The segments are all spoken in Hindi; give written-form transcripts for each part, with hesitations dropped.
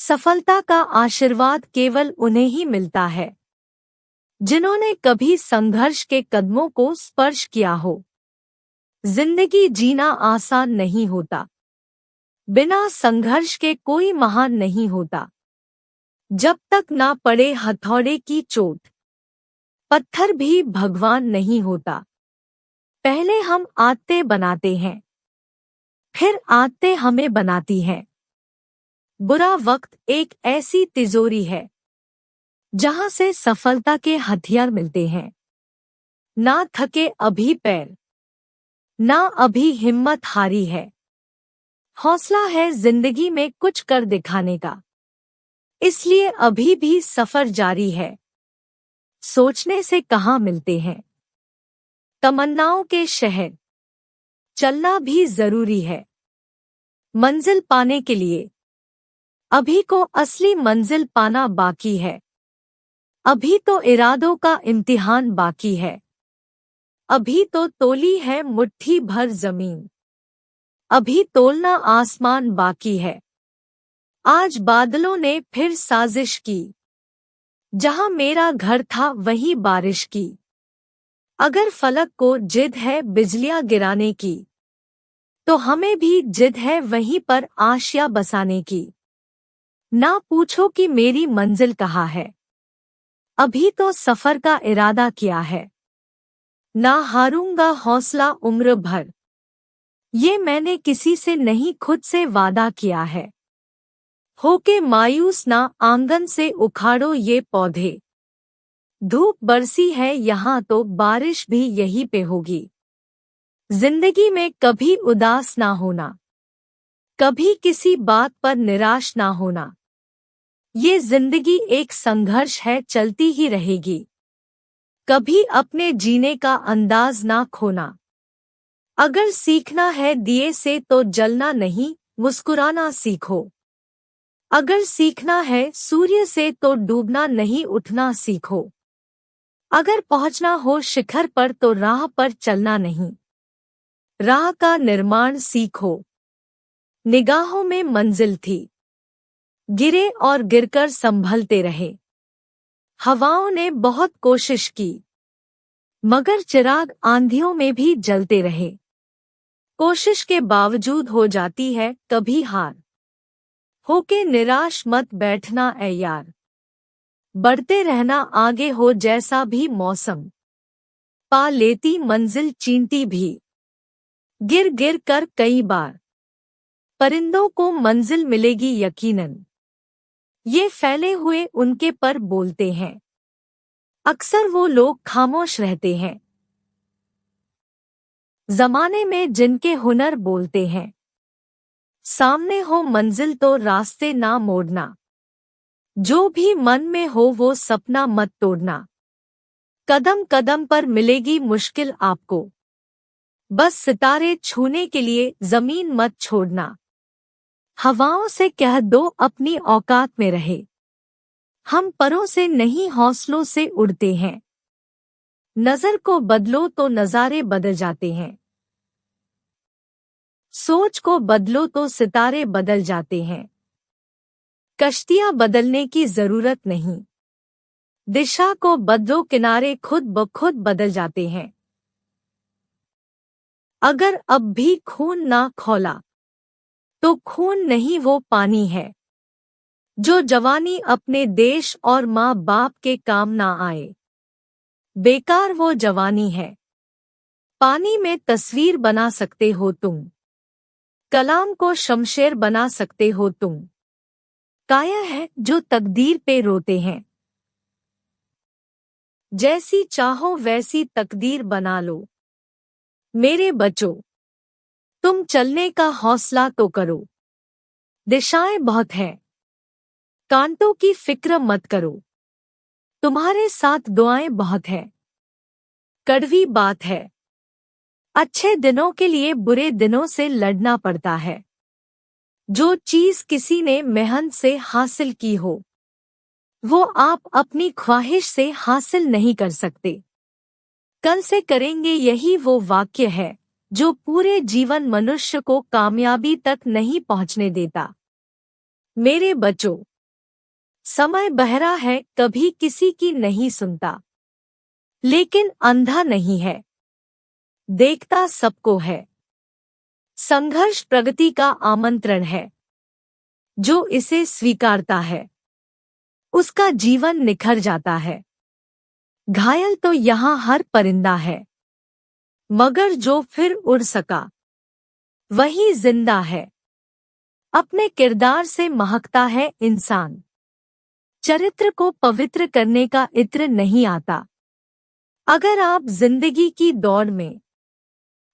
सफलता का आशीर्वाद केवल उन्हें ही मिलता है जिन्होंने कभी संघर्ष के कदमों को स्पर्श किया हो। जिंदगी जीना आसान नहीं होता। बिना संघर्ष के कोई महान नहीं होता। जब तक ना पड़े हथौड़े की चोट, पत्थर भी भगवान नहीं होता। पहले हम आदतें बनाते हैं, फिर आदतें हमें बनाती हैं। बुरा वक्त एक ऐसी तिजोरी है जहां से सफलता के हथियार मिलते हैं। ना थके अभी पैर, ना अभी हिम्मत हारी है। हौसला है जिंदगी में कुछ कर दिखाने का, इसलिए अभी भी सफर जारी है। सोचने से कहाँ मिलते हैं तमन्नाओं के शहर, चलना भी जरूरी है मंजिल पाने के लिए। अभी को असली मंजिल पाना बाकी है। अभी तो इरादों का इम्तिहान बाकी है। अभी तो तोली है मुट्ठी भर जमीन, अभी तोलना आसमान बाकी है। आज बादलों ने फिर साजिश की, जहां मेरा घर था वहीं बारिश की। अगर फलक को जिद है बिजलियां गिराने की, तो हमें भी जिद है वहीं पर आशिया बसाने की। ना पूछो कि मेरी मंजिल कहाँ है, अभी तो सफर का इरादा किया है। ना हारूंगा हौसला उम्र भर, ये मैंने किसी से नहीं खुद से वादा किया है। होके मायूस ना आंगन से उखाड़ो ये पौधे, धूप बरसी है यहाँ तो बारिश भी यहीं पे होगी। जिंदगी में कभी उदास ना होना, कभी किसी बात पर निराश ना होना। ये जिंदगी एक संघर्ष है, चलती ही रहेगी। कभी अपने जीने का अंदाज ना खोना। अगर सीखना है दिए से तो जलना नहीं, मुस्कुराना सीखो। अगर सीखना है सूर्य से तो डूबना नहीं, उठना सीखो। अगर पहुंचना हो शिखर पर तो राह पर चलना नहीं, राह का निर्माण सीखो। निगाहों में मंजिल थी, गिरे और गिरकर संभलते रहे। हवाओं ने बहुत कोशिश की, मगर चिराग आंधियों में भी जलते रहे। कोशिश के बावजूद हो जाती है कभी हार, होके निराश मत बैठना ऐ यार। बढ़ते रहना आगे हो जैसा भी मौसम, पा लेती मंजिल चींटी भी। गिर गिर कर कई बार परिंदों को मंजिल मिलेगी यकीनन, ये फैले हुए उनके पर बोलते हैं। अक्सर वो लोग खामोश रहते हैं जमाने में जिनके हुनर बोलते हैं। सामने हो मंजिल तो रास्ते ना मोड़ना, जो भी मन में हो वो सपना मत तोड़ना। कदम कदम पर मिलेगी मुश्किल आपको, बस सितारे छूने के लिए जमीन मत छोड़ना। हवाओं से कह दो अपनी औकात में रहे, हम परों से नहीं हौसलों से उड़ते हैं। नजर को बदलो तो नजारे बदल जाते हैं, सोच को बदलो तो सितारे बदल जाते हैं। कश्तियां बदलने की जरूरत नहीं, दिशा को बदलो किनारे खुद ब खुद बदल जाते हैं। अगर अब भी खून ना खौला तो खून नहीं वो पानी है, जो जवानी अपने देश और माँ बाप के काम ना आए, बेकार वो जवानी है। पानी में तस्वीर बना सकते हो तुम, कलाम को शमशेर बना सकते हो तुम। काया है जो तकदीर पे रोते हैं, जैसी चाहो वैसी तकदीर बना लो। मेरे बच्चों, तुम चलने का हौसला तो करो। दिशाएं बहुत हैं, कांटों की फिक्र मत करो। तुम्हारे साथ दुआएं बहुत है। कड़वी बात है, अच्छे दिनों के लिए बुरे दिनों से लड़ना पड़ता है। जो चीज किसी ने मेहनत से हासिल की हो, वो आप अपनी ख्वाहिश से हासिल नहीं कर सकते। कल से करेंगे यही वो वाक्य है जो पूरे जीवन मनुष्य को कामयाबी तक नहीं पहुंचने देता। मेरे बच्चों, समय बहरा है, कभी किसी की नहीं सुनता, लेकिन अंधा नहीं है, देखता सबको है। संघर्ष प्रगति का आमंत्रण है, जो इसे स्वीकारता है उसका जीवन निखर जाता है। घायल तो यहाँ हर परिंदा है, मगर जो फिर उड़ सका वही जिंदा है। अपने किरदार से महकता है इंसान, चरित्र को पवित्र करने का इत्र नहीं आता। अगर आप जिंदगी की दौड़ में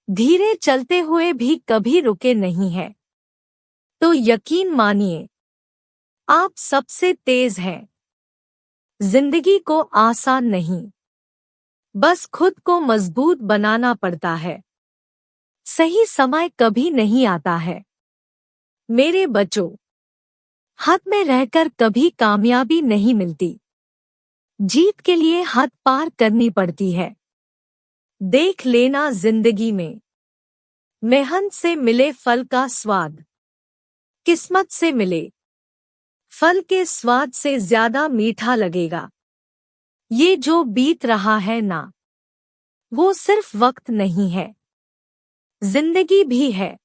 धीरे चलते हुए भी कभी रुके नहीं हैं, तो यकीन मानिए आप सबसे तेज हैं। जिंदगी को आसान नहीं, बस खुद को मजबूत बनाना पड़ता है। सही समय कभी नहीं आता है। मेरे बच्चों, हद में रहकर कभी कामयाबी नहीं मिलती, जीत के लिए हद पार करनी पड़ती है। देख लेना जिंदगी में मेहनत से मिले फल का स्वाद, किस्मत से मिले फल के स्वाद से ज्यादा मीठा लगेगा। ये जो बीत रहा है ना, वो सिर्फ वक्त नहीं है, जिंदगी भी है।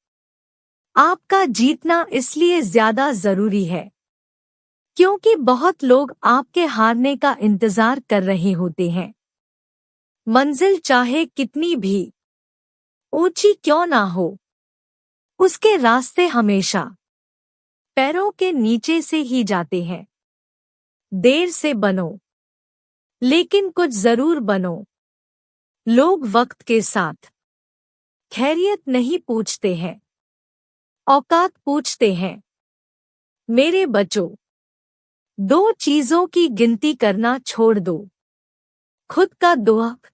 आपका जीतना इसलिए ज्यादा जरूरी है क्योंकि बहुत लोग आपके हारने का इंतजार कर रहे होते हैं। मंजिल चाहे कितनी भी ऊंची क्यों ना हो, उसके रास्ते हमेशा पैरों के नीचे से ही जाते हैं। देर से बनो, लेकिन कुछ जरूर बनो। लोग वक्त के साथ खैरियत नहीं पूछते हैं, औकात पूछते हैं। मेरे बच्चों, दो चीजों की गिनती करना छोड़ दो, खुद का दुख,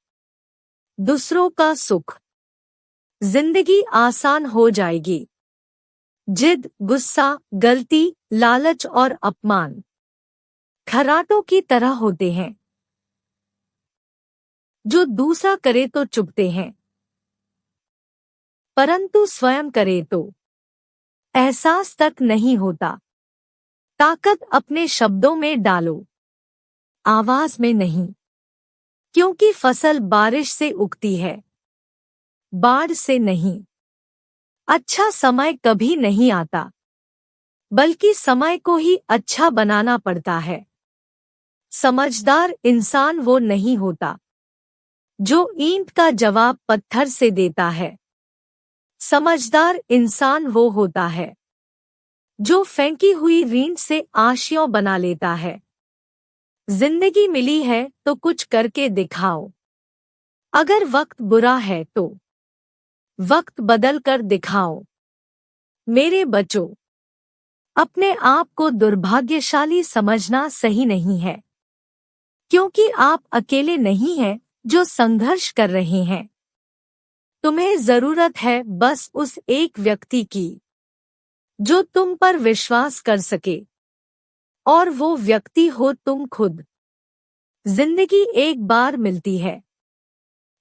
दूसरों का सुख। जिंदगी आसान हो जाएगी। जिद, गुस्सा, गलती, लालच और अपमान खर्राटों की तरह होते हैं, जो दूसरा करे तो चुभते हैं, परंतु स्वयं करे तो एहसास तक नहीं होता। ताकत अपने शब्दों में डालो, आवाज में नहीं, क्योंकि फसल बारिश से उगती है, बाढ़ से नहीं। अच्छा समय कभी नहीं आता, बल्कि समय को ही अच्छा बनाना पड़ता है। समझदार इंसान वो नहीं होता जो ईंट का जवाब पत्थर से देता है। समझदार इंसान वो होता है जो फेंकी हुई रींट से आशियों बना लेता है। जिंदगी मिली है तो कुछ करके दिखाओ। अगर वक्त बुरा है तो वक्त बदल कर दिखाओ। मेरे बच्चों, अपने आप को दुर्भाग्यशाली समझना सही नहीं है, क्योंकि आप अकेले नहीं हैं जो संघर्ष कर रहे हैं। तुम्हें जरूरत है बस उस एक व्यक्ति की जो तुम पर विश्वास कर सके, और वो व्यक्ति हो तुम खुद। जिंदगी एक बार मिलती है,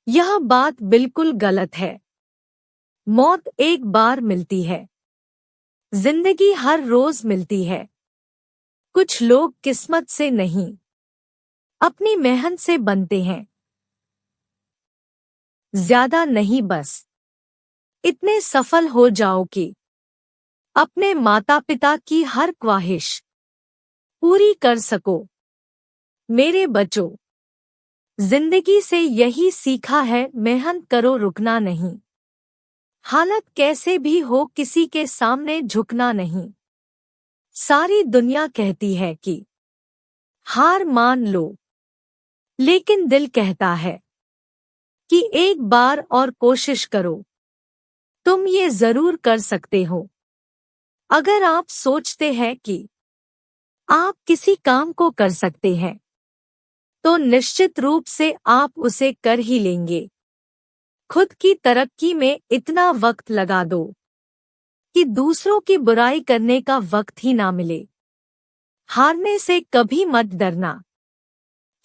यह बात बिल्कुल गलत है। मौत एक बार मिलती है, जिंदगी हर रोज मिलती है। कुछ लोग किस्मत से नहीं, अपनी मेहनत से बनते हैं। ज्यादा नहीं, बस इतने सफल हो जाओ कि अपने माता पिता की हर ख्वाहिश पूरी कर सको। मेरे बच्चों, जिंदगी से यही सीखा है, मेहनत करो, रुकना नहीं। हालत कैसे भी हो, किसी के सामने झुकना नहीं। सारी दुनिया कहती है कि हार मान लो, लेकिन दिल कहता है कि एक बार और कोशिश करो। तुम ये जरूर कर सकते हो। अगर आप सोचते हैं कि आप किसी काम को कर सकते हैं, तो निश्चित रूप से आप उसे कर ही लेंगे। खुद की तरक्की में इतना वक्त लगा दो कि दूसरों की बुराई करने का वक्त ही ना मिले। हारने से कभी मत डरना,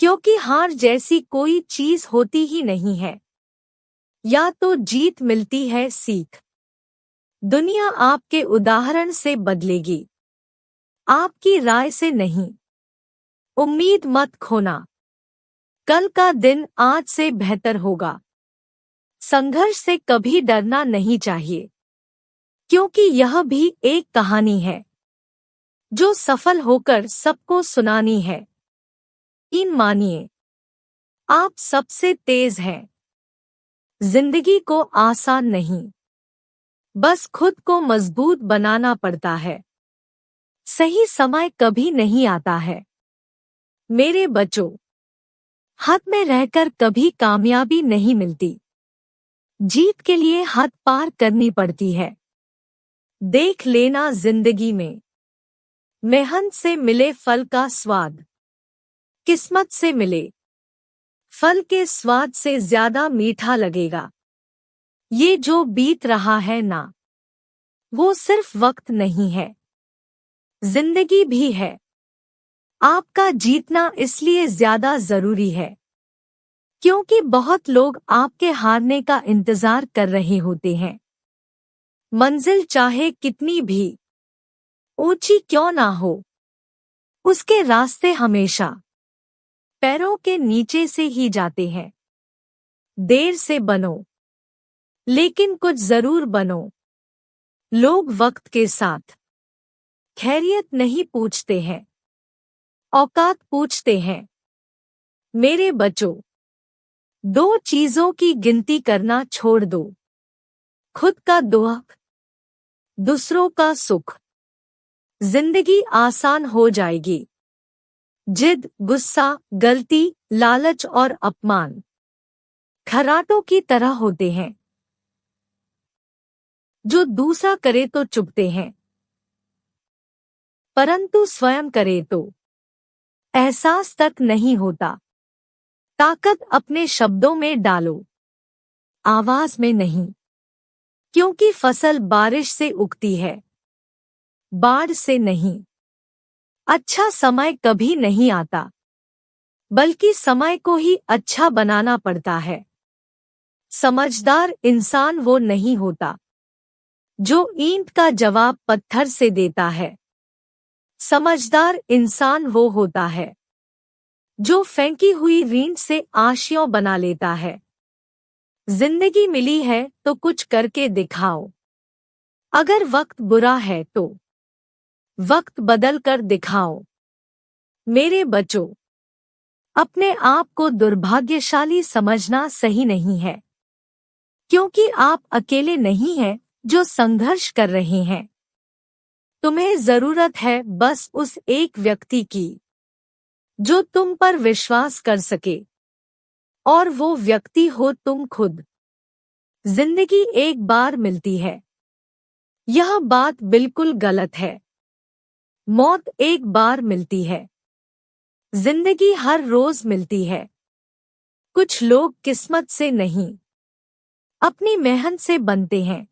क्योंकि हार जैसी कोई चीज होती ही नहीं है। या तो जीत मिलती है सीख। दुनिया आपके उदाहरण से बदलेगी, आपकी राय से नहीं। उम्मीद मत खोना। कल का दिन आज से बेहतर होगा। संघर्ष से कभी डरना नहीं चाहिए, क्योंकि यह भी एक कहानी है जो सफल होकर सबको सुनानी है। इन मानिए, आप सबसे तेज हैं। जिंदगी को आसान नहीं, बस खुद को मजबूत बनाना पड़ता है। सही समय कभी नहीं आता है। मेरे बच्चों, हद में रहकर कभी कामयाबी नहीं मिलती। जीत के लिए हद पार करनी पड़ती है। देख लेना, जिंदगी में मेहनत से मिले फल का स्वाद, किस्मत से मिले फल के स्वाद से ज्यादा मीठा लगेगा। ये जो बीत रहा है ना, वो सिर्फ वक्त नहीं है, जिंदगी भी है। आपका जीतना इसलिए ज्यादा जरूरी है क्योंकि बहुत लोग आपके हारने का इंतजार कर रहे होते हैं। मंजिल चाहे कितनी भी ऊंची क्यों ना हो, उसके रास्ते हमेशा पैरों के नीचे से ही जाते हैं। देर से बनो, लेकिन कुछ जरूर बनो। लोग वक्त के साथ खैरियत नहीं पूछते हैं, औकात पूछते हैं। मेरे बच्चों, दो चीजों की गिनती करना छोड़ दो, खुद का दुख, दूसरों का सुख। जिंदगी आसान हो जाएगी। जिद, गुस्सा, गलती, लालच और अपमान खर्राटों की तरह होते हैं जो दूसरा करे तो चुभते हैं, परंतु स्वयं करे तो एहसास तक नहीं होता। ताकत अपने शब्दों में डालो, आवाज में नहीं, क्योंकि फसल बारिश से उगती है, बाढ़ से नहीं। अच्छा समय कभी नहीं आता, बल्कि समय को ही अच्छा बनाना पड़ता है। समझदार इंसान वो नहीं होता जो ईंट का जवाब पत्थर से देता है। समझदार इंसान वो होता है जो फेंकी हुई रींट से आशियों बना लेता है। जिंदगी मिली है तो कुछ करके दिखाओ। अगर वक्त बुरा है तो वक्त बदल कर दिखाओ। मेरे बच्चों, अपने आप को दुर्भाग्यशाली समझना सही नहीं है, क्योंकि आप अकेले नहीं हैं जो संघर्ष कर रहे हैं। तुम्हें जरूरत है बस उस एक व्यक्ति की जो तुम पर विश्वास कर सके, और वो व्यक्ति हो तुम खुद। जिंदगी एक बार मिलती है, यह बात बिल्कुल गलत है। मौत एक बार मिलती है, जिंदगी हर रोज मिलती है। कुछ लोग किस्मत से नहीं, अपनी मेहनत से बनते हैं।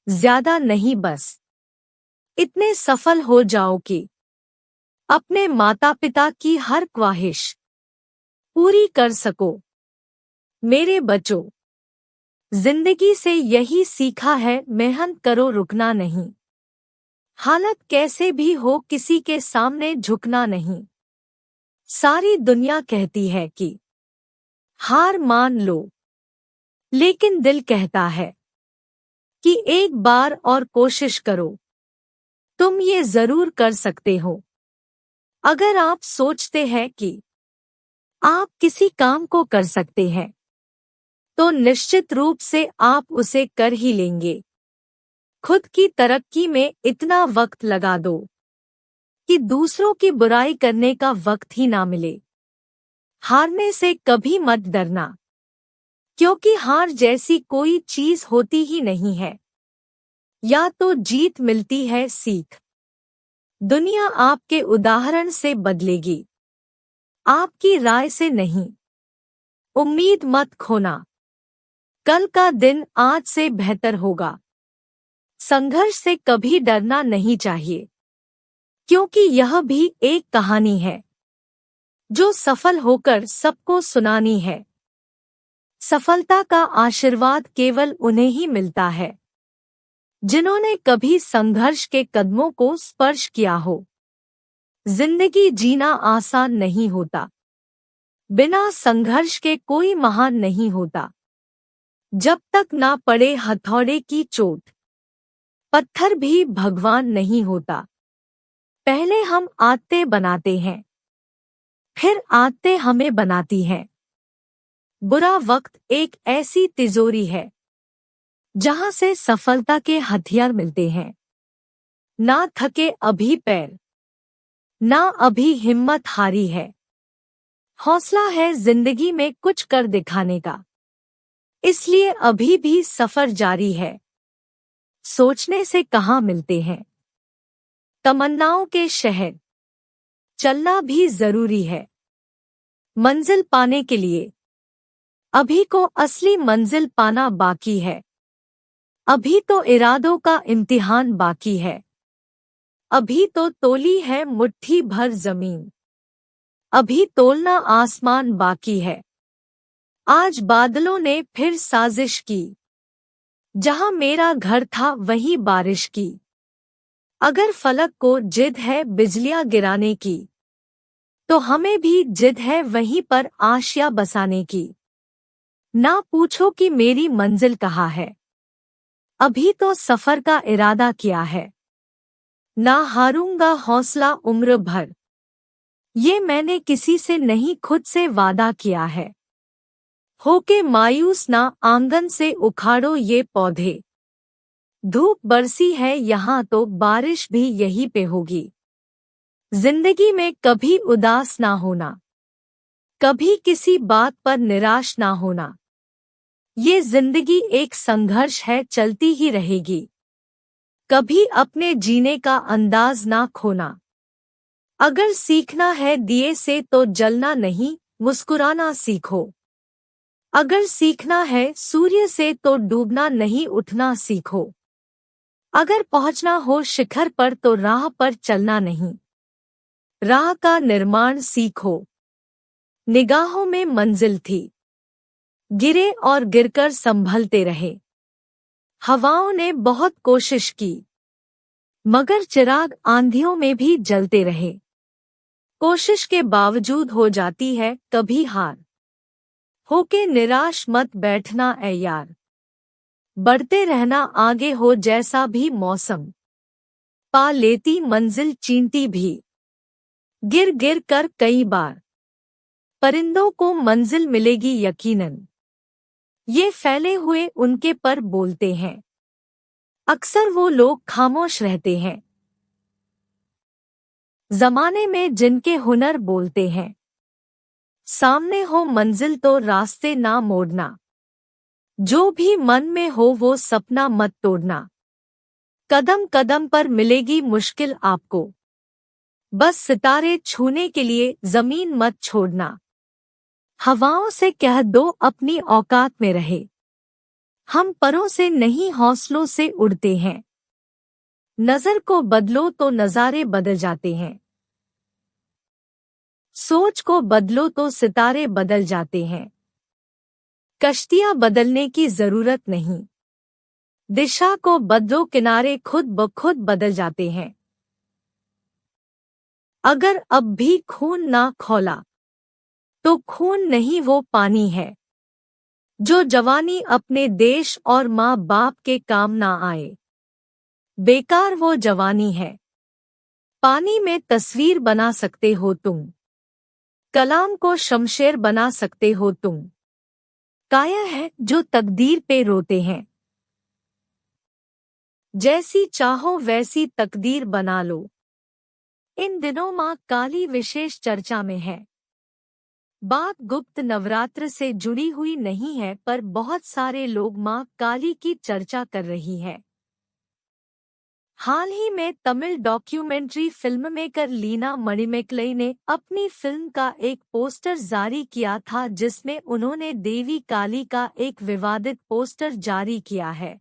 ज्यादा नहीं, बस इतने सफल हो जाओ कि अपने माता पिता की हर ख्वाहिश पूरी कर सको। मेरे बच्चों, जिंदगी से यही सीखा है, मेहनत करो, रुकना नहीं। हालत कैसे भी हो, किसी के सामने झुकना नहीं। सारी दुनिया कहती है कि हार मान लो, लेकिन दिल कहता है कि एक बार और कोशिश करो। तुम ये जरूर कर सकते हो। अगर आप सोचते हैं कि आप किसी काम को कर सकते हैं, तो निश्चित रूप से आप उसे कर ही लेंगे। खुद की तरक्की में इतना वक्त लगा दो कि दूसरों की बुराई करने का वक्त ही ना मिले। हारने से कभी मत डरना, क्योंकि हार जैसी कोई चीज होती ही नहीं है। या तो जीत मिलती है सीख। दुनिया आपके उदाहरण से बदलेगी, आपकी राय से नहीं। उम्मीद मत खोना, कल का दिन आज से बेहतर होगा। संघर्ष से कभी डरना नहीं चाहिए, क्योंकि यह भी एक कहानी है जो सफल होकर सबको सुनानी है। सफलता का आशीर्वाद केवल उन्हें ही मिलता है जिन्होंने कभी संघर्ष के कदमों को स्पर्श किया हो। जिंदगी जीना आसान नहीं होता। बिना संघर्ष के कोई महान नहीं होता। जब तक ना पड़े हथौड़े की चोट, पत्थर भी भगवान नहीं होता। पहले हम आदतें बनाते हैं, फिर आदतें हमें बनाती हैं। बुरा वक्त एक ऐसी तिजोरी है जहां से सफलता के हथियार मिलते हैं। ना थके अभी पैर, ना अभी हिम्मत हारी है। हौसला है जिंदगी में कुछ कर दिखाने का, इसलिए अभी भी सफर जारी है। सोचने से कहाँ मिलते हैं तमन्नाओं के शहर, चलना भी जरूरी है मंजिल पाने के लिए। अभी को असली मंजिल पाना बाकी है। अभी तो इरादों का इम्तिहान बाकी है। अभी तो तोली है मुट्ठी भर जमीन, अभी तोलना आसमान बाकी है। आज बादलों ने फिर साजिश की, जहां मेरा घर था वहीं बारिश की। अगर फलक को जिद है बिजलियां गिराने की, तो हमें भी जिद है वहीं पर आशिया बसाने की। ना पूछो कि मेरी मंजिल कहाँ है, अभी तो सफर का इरादा किया है। ना हारूंगा हौसला उम्र भर, ये मैंने किसी से नहीं खुद से वादा किया है। होके मायूस ना आंगन से उखाड़ो ये पौधे, धूप बरसी है यहाँ तो बारिश भी यहीं पे होगी। जिंदगी में कभी उदास ना होना, कभी किसी बात पर निराश ना होना। ये जिंदगी एक संघर्ष है, चलती ही रहेगी। कभी अपने जीने का अंदाज ना खोना। अगर सीखना है दिए से तो जलना नहीं, मुस्कुराना सीखो। अगर सीखना है सूर्य से तो डूबना नहीं, उठना सीखो। अगर पहुंचना हो शिखर पर तो राह पर चलना नहीं, राह का निर्माण सीखो। निगाहों में मंजिल थी, गिरे और गिरकर संभलते रहे। हवाओं ने बहुत कोशिश की, मगर चिराग आंधियों में भी जलते रहे। कोशिश के बावजूद हो जाती है कभी हार, होके निराश मत बैठना ऐ यार। बढ़ते रहना आगे हो जैसा भी मौसम, पा लेती मंजिल चींटी भी। गिर गिर कर कई बार परिंदों को मंजिल मिलेगी यकीनन, ये फैले हुए उनके पर बोलते हैं। अक्सर वो लोग खामोश रहते हैं जमाने में जिनके हुनर बोलते हैं। सामने हो मंजिल तो रास्ते ना मोड़ना, जो भी मन में हो वो सपना मत तोड़ना। कदम कदम पर मिलेगी मुश्किल आपको, बस सितारे छूने के लिए जमीन मत छोड़ना। हवाओं से कह दो अपनी औकात में रहे, हम परों से नहीं हौसलों से उड़ते हैं। नजर को बदलो तो नजारे बदल जाते हैं, सोच को बदलो तो सितारे बदल जाते हैं। कश्तियां बदलने की जरूरत नहीं, दिशा को बदलो किनारे खुद ब खुद बदल जाते हैं। अगर अब भी खून ना खौला तो खून नहीं वो पानी है, जो जवानी अपने देश और माँ बाप के काम ना आए, बेकार वो जवानी है। पानी में तस्वीर बना सकते हो तुम, कलाम को शमशेर बना सकते हो तुम। काया है जो तकदीर पे रोते हैं, जैसी चाहो वैसी तकदीर बना लो। इन दिनों माँ काली विशेष चर्चा में है। बात गुप्त नवरात्र से जुड़ी हुई नहीं है, पर बहुत सारे लोग माँ काली की चर्चा कर रही है। हाल ही में Tamil documentary film maker Leena Manimekalai ने अपनी फिल्म का एक पोस्टर जारी किया था, जिसमें उन्होंने देवी काली का एक विवादित पोस्टर जारी किया है।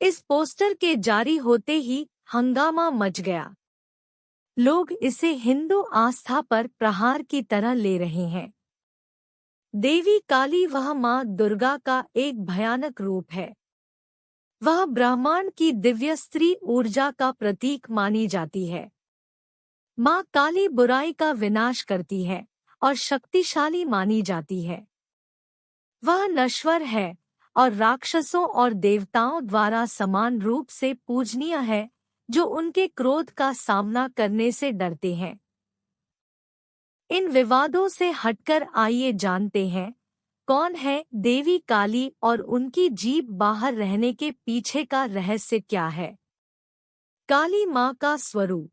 इस पोस्टर के जारी होते ही हंगामा मच गया। लोग इसे हिंदू आस्था पर प्रहार की तरह ले रहे हैं। देवी काली वह माँ दुर्गा का एक भयानक रूप है। वह ब्रह्मांड की दिव्य स्त्री ऊर्जा का प्रतीक मानी जाती है। माँ काली बुराई का विनाश करती है और शक्तिशाली मानी जाती है। वह नश्वर है और राक्षसों और देवताओं द्वारा समान रूप से पूजनीय है, जो उनके क्रोध का सामना करने से डरते हैं। इन विवादों से हटकर आइए जानते हैं कौन है देवी काली और उनकी जीभ बाहर रहने के पीछे का रहस्य क्या है। काली माँ का स्वरूप।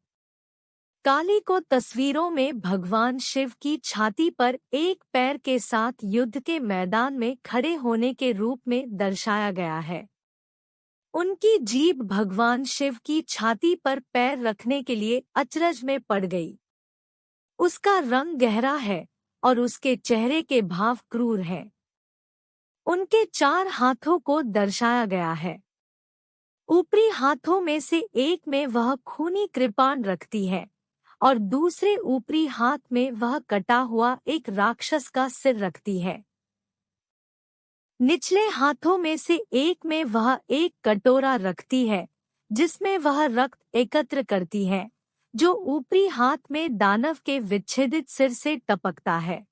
काली को तस्वीरों में भगवान शिव की छाती पर एक पैर के साथ युद्ध के मैदान में खड़े होने के रूप में दर्शाया गया है। उनकी जीभ भगवान शिव की छाती पर पैर रखने के लिए अचरज में पड़ गई। उसका रंग गहरा है और उसके चेहरे के भाव क्रूर हैं। उनके 4 हाथों को दर्शाया गया है। ऊपरी हाथों में से एक में वह खूनी कृपाण रखती है और दूसरे ऊपरी हाथ में वह कटा हुआ एक राक्षस का सिर रखती है। निचले हाथों में से एक में वह एक कटोरा रखती है जिसमें वह रक्त एकत्र करती है, जो ऊपरी हाथ में दानव के विच्छेदित सिर से टपकता है।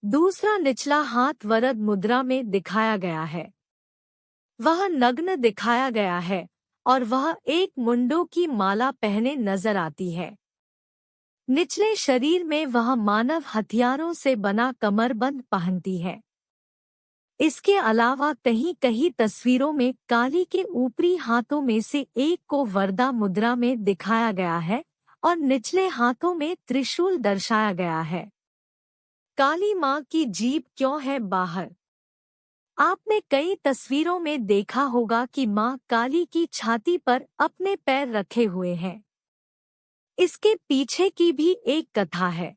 दूसरा निचला हाथ वरद मुद्रा में दिखाया गया है। वह नग्न दिखाया गया है और वह एक मुंडों की माला पहने नजर आती है। निचले शरीर में वह मानव हथियारों से बना कमरबंद पहनती है। इसके अलावा कहीं कहीं तस्वीरों में काली के ऊपरी हाथों में से एक को वरदा मुद्रा में दिखाया गया है और निचले हाथों में त्रिशूल दर्शाया गया है। काली माँ की जीभ क्यों है बाहर? आपने कई तस्वीरों में देखा होगा कि माँ काली की छाती पर अपने पैर रखे हुए हैं। इसके पीछे की भी एक कथा है।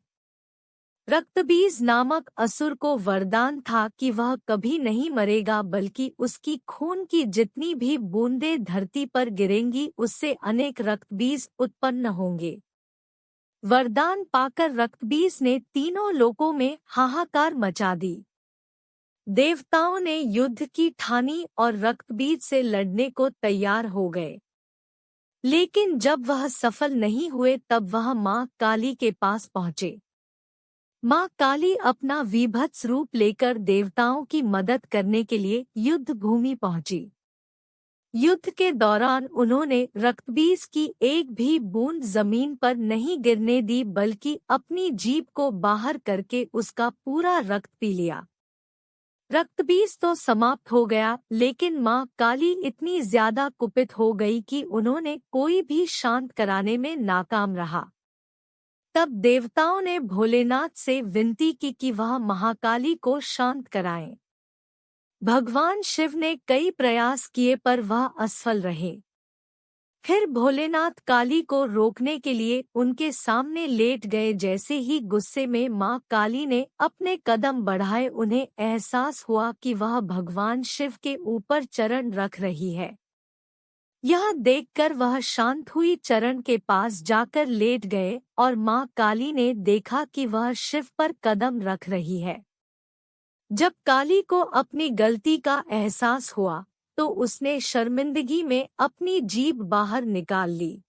रक्तबीज नामक असुर को वरदान था कि वह कभी नहीं मरेगा, बल्कि उसकी खून की जितनी भी बूंदें धरती पर गिरेंगी उससे अनेक रक्तबीज उत्पन्न होंगे। वरदान पाकर रक्तबीज ने तीनों लोकों में हाहाकार मचा दी। देवताओं ने युद्ध की ठानी और रक्तबीज से लड़ने को तैयार हो गए। लेकिन जब वह सफल नहीं हुए तब वह माँ काली के पास पहुँचे। माँ काली अपना विभत्स रूप लेकर देवताओं की मदद करने के लिए युद्ध भूमि पहुंची। युद्ध के दौरान उन्होंने रक्तबीज की एक भी बूंद जमीन पर नहीं गिरने दी, बल्कि अपनी जीभ को बाहर करके उसका पूरा रक्त पी लिया। रक्तबीज तो समाप्त हो गया, लेकिन माँ काली इतनी ज्यादा कुपित हो गई कि उन्होंने कोई भी शांत कराने में नाकाम रहा। तब देवताओं ने भोलेनाथ से विनती की कि वह महाकाली को शांत कराएं। भगवान शिव ने कई प्रयास किए पर वह असफल रहे। फिर भोलेनाथ काली को रोकने के लिए उनके सामने लेट गए। जैसे ही गुस्से में माँ काली ने अपने कदम बढ़ाए, उन्हें एहसास हुआ कि वह भगवान शिव के ऊपर चरण रख रही है। यह देखकर वह शांत हुई चरण के पास जाकर लेट गए और माँ काली ने देखा कि वह शिव पर कदम रख रही है। जब काली को अपनी गलती का एहसास हुआ तो उसने शर्मिंदगी में अपनी जीभ बाहर निकाल ली।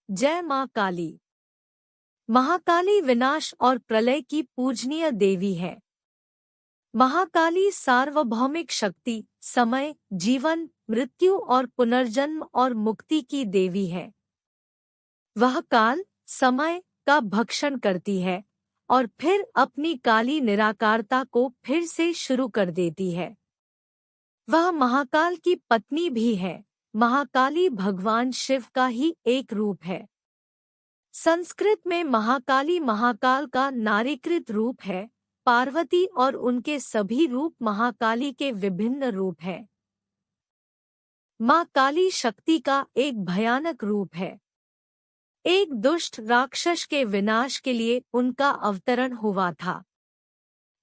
जय माँ काली। महाकाली विनाश और प्रलय की पूजनीय देवी है। महाकाली सार्वभौमिक शक्ति, समय, जीवन, मृत्यु और पुनर्जन्म और मुक्ति की देवी है। वह काल, समय का भक्षण करती है और फिर अपनी काली निराकारता को फिर से शुरू कर देती है। वह महाकाल की पत्नी भी है। महाकाली भगवान शिव का ही एक रूप है। संस्कृत में महाकाली महाकाल का नारीकृत रूप है। पार्वती और उनके सभी रूप महाकाली के विभिन्न रूप हैं। माँ काली शक्ति का एक भयानक रूप है। एक दुष्ट राक्षस के विनाश के लिए उनका अवतरण हुआ था।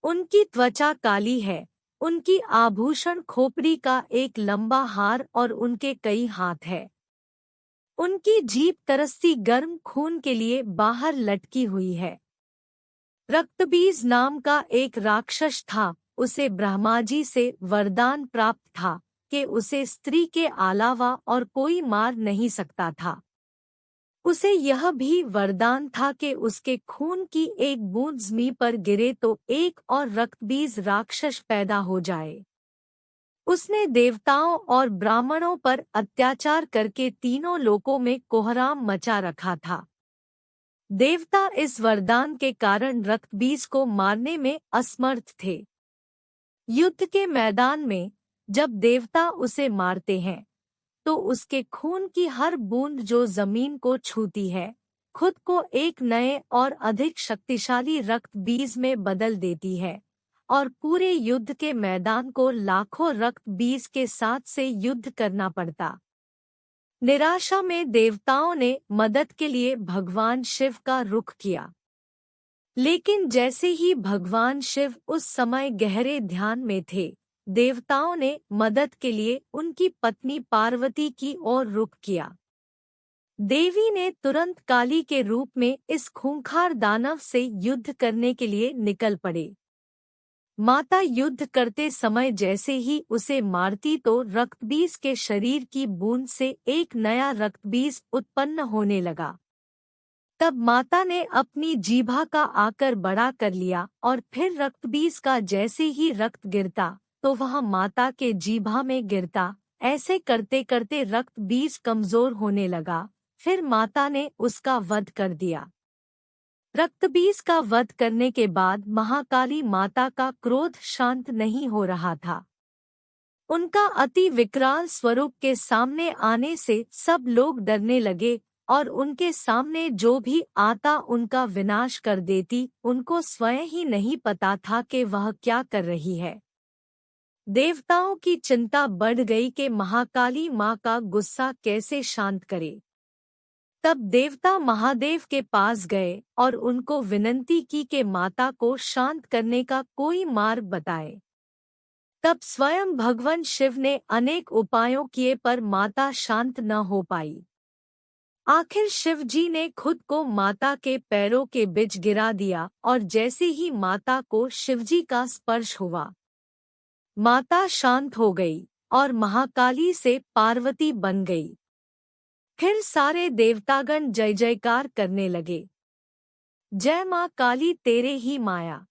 उनकी त्वचा काली है, उनकी आभूषण खोपड़ी का एक लंबा हार और उनके कई हाथ हैं। उनकी जीभ तरसती गर्म खून के लिए बाहर लटकी हुई है। रक्तबीज नाम का एक राक्षस था। उसे ब्रह्माजी से वरदान प्राप्त था कि उसे स्त्री के अलावा और कोई मार नहीं सकता था। उसे यह भी वरदान था कि उसके खून की एक बूंद जमीन पर गिरे तो एक और रक्तबीज राक्षस पैदा हो जाए। उसने देवताओं और ब्राह्मणों पर अत्याचार करके तीनों लोकों में कोहराम मचा रखा था। देवता इस वरदान के कारण रक्तबीज को मारने में असमर्थ थे। युद्ध के मैदान में जब देवता उसे मारते हैं तो उसके खून की हर बूंद जो जमीन को छूती है खुद को एक नए और अधिक शक्तिशाली रक्त बीज में बदल देती है और पूरे युद्ध के मैदान को लाखों रक्त बीज के साथ से युद्ध करना पड़ता। निराशा में देवताओं ने मदद के लिए भगवान शिव का रुख किया, लेकिन जैसे ही भगवान शिव उस समय गहरे ध्यान में थे, देवताओं ने मदद के लिए उनकी पत्नी पार्वती की ओर रुख किया। देवी ने तुरंत काली के रूप में इस खूंखार दानव से युद्ध करने के लिए निकल पड़े। माता युद्ध करते समय जैसे ही उसे मारती तो रक्तबीज के शरीर की बूंद से एक नया रक्तबीज उत्पन्न होने लगा। तब माता ने अपनी जीभा का आकर बड़ा कर लिया और फिर रक्तबीज का जैसे ही रक्त गिरता तो वह माता के जीभा में गिरता। ऐसे करते करते रक्तबीज कमजोर होने लगा। फिर माता ने उसका वध कर दिया। रक्तबीज का वध करने के बाद महाकाली माता का क्रोध शांत नहीं हो रहा था। उनका अति विकराल स्वरूप के सामने आने से सब लोग डरने लगे और उनके सामने जो भी आता उनका विनाश कर देती। उनको स्वयं ही नहीं पता था कि वह क्या कर रही है। देवताओं की चिंता बढ़ गई कि महाकाली माँ का गुस्सा कैसे शांत करे। तब देवता महादेव के पास गए और उनको विनती की कि माता को शांत करने का कोई मार्ग बताए। तब स्वयं भगवान शिव ने अनेक उपायों किए पर माता शांत न हो पाई। आखिर शिव जी ने खुद को माता के पैरों के बीच गिरा दिया और जैसे ही माता को शिवजी का स्पर्श हुआ, माता शांत हो गई और महाकाली से पार्वती बन गई। फिर सारे देवतागण जय जयकार करने लगे। जय मां काली तेरे ही माया।